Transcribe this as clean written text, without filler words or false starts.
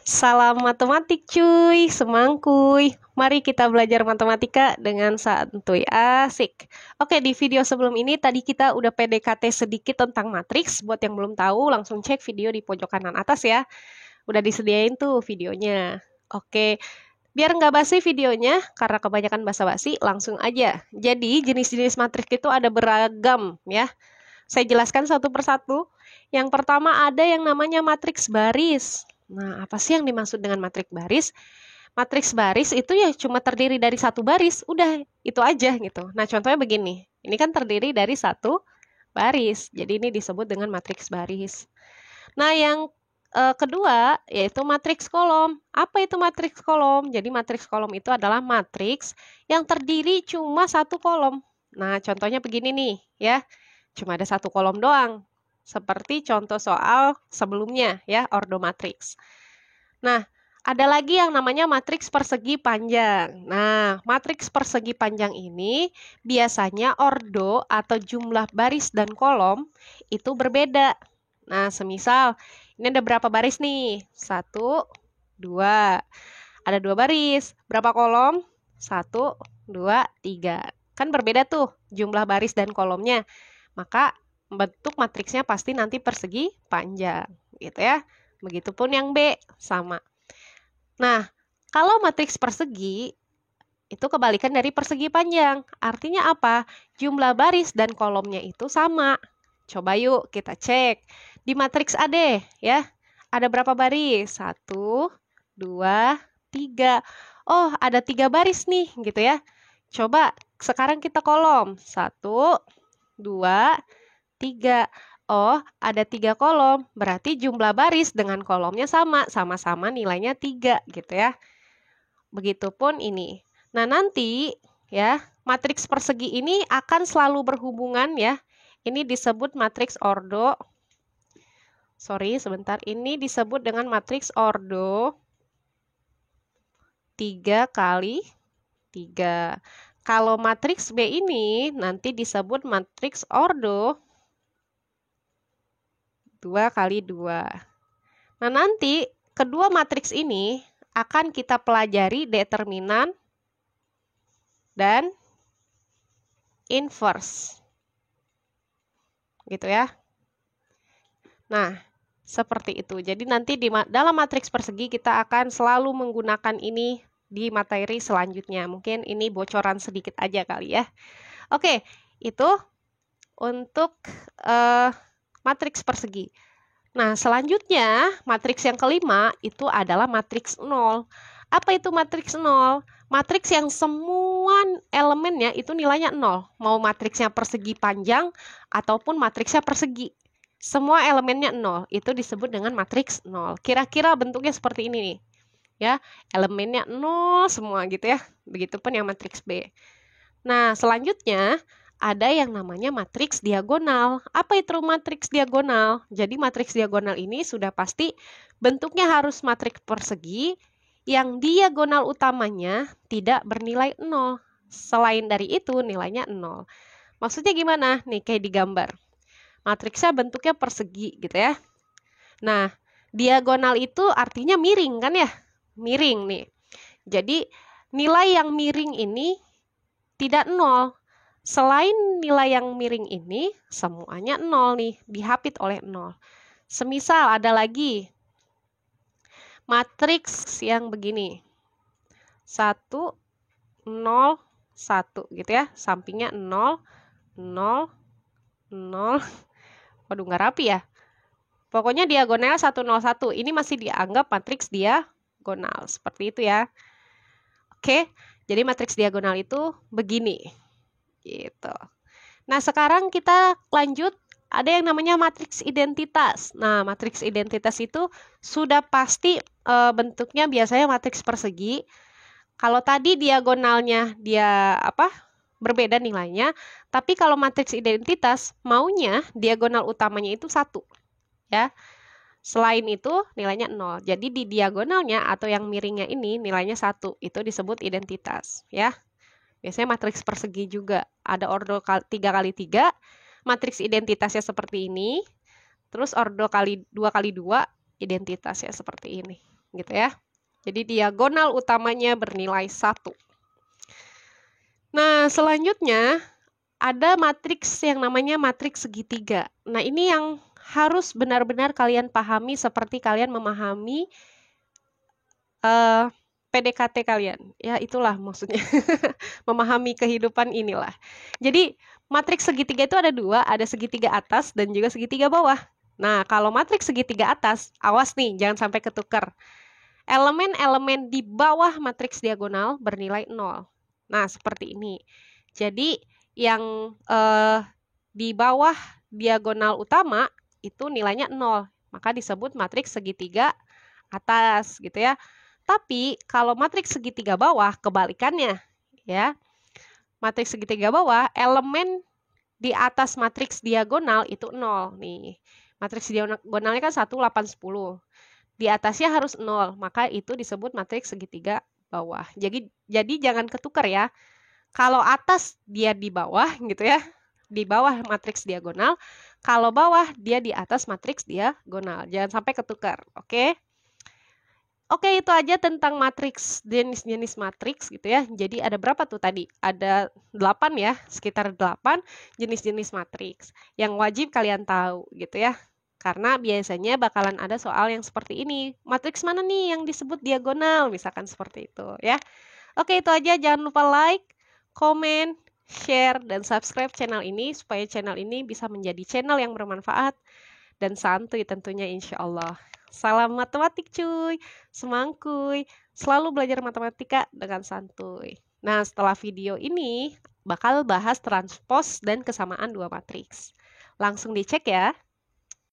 Salam matematik cuy, semangkuy. Mari kita belajar matematika dengan santuy asik. Oke, di video sebelum ini tadi kita udah PDKT sedikit tentang matriks. Buat yang belum tahu, langsung cek video di pojok kanan atas ya. Udah disediain tuh videonya. Oke, biar nggak basi videonya, karena kebanyakan basa-basi, langsung aja. Jadi, jenis-jenis matriks itu ada beragam ya. Saya jelaskan satu persatu. Yang pertama ada yang namanya matriks baris. Nah, apa sih yang dimaksud dengan matriks baris? Matriks baris itu ya cuma terdiri dari satu baris, udah itu aja gitu. Nah, contohnya begini. Ini kan terdiri dari satu baris. Jadi ini disebut dengan matriks baris. Nah, yang kedua yaitu matriks kolom. Apa itu matriks kolom? Jadi matriks kolom itu adalah matriks yang terdiri cuma satu kolom. Nah, contohnya begini nih ya. Cuma ada satu kolom doang. Seperti contoh soal sebelumnya ya, ordo matriks. Nah, ada lagi yang namanya matriks persegi panjang. Nah, matriks persegi panjang ini biasanya ordo atau jumlah baris dan kolom itu berbeda. Nah, semisal ini ada berapa baris nih? 1, 2. Ada 2 baris. Berapa kolom? 1, 2, 3. Kan berbeda tuh jumlah baris dan kolomnya. Maka bentuk matriksnya pasti nanti persegi panjang, gitu ya. Begitupun yang B, sama. Nah, kalau matriks persegi, itu kebalikan dari persegi panjang. Artinya apa? Jumlah baris dan kolomnya itu sama. Coba yuk kita cek. Di matriks A deh, ya. Ada berapa baris? 1, 2, 3. Oh, ada 3 baris nih, gitu ya. Coba sekarang kita kolom. 1, 2, 3. Oh, ada 3 kolom. Berarti jumlah baris dengan kolomnya sama. Sama-sama nilainya 3 gitu ya. Begitupun ini. Nah, nanti ya, matriks persegi ini akan selalu berhubungan ya. Ini disebut matriks ordo. Sorry, sebentar. Ini disebut dengan matriks ordo 3 kali 3. Kalau matriks B ini nanti disebut matriks ordo 2 kali 2. Nah, nanti kedua matriks ini akan kita pelajari determinan dan inverse. Gitu ya. Nah, seperti itu. Jadi nanti dalam matriks persegi kita akan selalu menggunakan ini di materi selanjutnya. Mungkin ini bocoran sedikit aja kali ya. Oke, itu untuk matriks persegi. Nah, selanjutnya matriks yang kelima itu adalah matriks 0. Apa itu matriks 0? Matriks yang semua elemennya itu nilainya 0. Mau matriksnya persegi panjang ataupun matriksnya persegi. Semua elemennya 0. Itu disebut dengan matriks 0. Kira-kira bentuknya seperti ini nih. Ya, elemennya 0 semua gitu ya. Begitupun yang matriks B. Nah, selanjutnya ada yang namanya matriks diagonal. Apa itu matriks diagonal? Jadi matriks diagonal ini sudah pasti bentuknya harus matriks persegi yang diagonal utamanya tidak bernilai 0. Selain dari itu nilainya 0. Maksudnya gimana? Nih kayak digambar. Matriksnya bentuknya persegi gitu ya. Nah, diagonal itu artinya miring kan ya? Miring nih. Jadi nilai yang miring ini tidak 0. Selain nilai yang miring ini, semuanya 0 nih, dihapit oleh 0. Semisal ada lagi matriks yang begini. 1, 0, 1 gitu ya. Sampingnya 0, 0, 0. Waduh, nggak rapi ya. Pokoknya diagonal 1, 0, 1. Ini masih dianggap matriks diagonal. Seperti itu ya. Oke, jadi matriks diagonal itu begini. Gitu. Nah, sekarang kita lanjut. Ada yang namanya matriks identitas. Nah, matriks identitas itu sudah pasti bentuknya biasanya matriks persegi. Kalau tadi diagonalnya dia berbeda nilainya, tapi kalau matriks identitas maunya diagonal utamanya itu 1. Ya. Selain itu nilainya 0. Jadi di diagonalnya atau yang miringnya ini nilainya 1. Itu disebut identitas, ya. Biasanya matriks persegi juga. Ada ordo 3 kali 3. Matriks identitasnya seperti ini. Terus ordo 2 kali 2 identitasnya seperti ini. gitu ya. Jadi diagonal utamanya bernilai 1. Nah, selanjutnya ada matriks yang namanya matriks segitiga. Nah, ini yang harus benar-benar kalian pahami seperti kalian memahami PDKT kalian. Ya, itulah maksudnya. Memahami kehidupan inilah. Jadi, matriks segitiga itu ada 2, ada segitiga atas dan juga segitiga bawah. Nah, kalau matriks segitiga atas, awas nih, jangan sampai ketukar. Elemen-elemen di bawah matriks diagonal bernilai 0. Nah, seperti ini. Jadi, yang di bawah diagonal utama itu nilainya 0. Maka disebut matriks segitiga atas, gitu ya. Tapi, kalau matriks segitiga bawah, kebalikannya, ya. Matriks segitiga bawah, elemen di atas matriks diagonal itu 0. Nih, matriks diagonalnya kan 1, 8, 10. Di atasnya harus 0, maka itu disebut matriks segitiga bawah. Jadi jangan ketukar ya. Kalau atas dia di bawah gitu ya, di bawah matriks diagonal. Kalau bawah dia di atas matriks diagonal. Jangan sampai ketukar, oke? Oke, itu aja tentang matriks, jenis-jenis matriks gitu ya. Jadi ada berapa tuh tadi? Ada 8 ya, sekitar 8 jenis-jenis matriks yang wajib kalian tahu gitu ya. Karena biasanya bakalan ada soal yang seperti ini. Matriks mana nih yang disebut diagonal? Misalkan seperti itu ya. Oke, itu aja. Jangan lupa like, komen, share, dan subscribe channel ini supaya channel ini bisa menjadi channel yang bermanfaat dan santuy tentunya insya Allah. Salam matematik cuy, semangkuy, selalu belajar matematika dengan santuy. Nah, setelah video ini bakal bahas transpos dan kesamaan 2 matriks. Langsung dicek ya.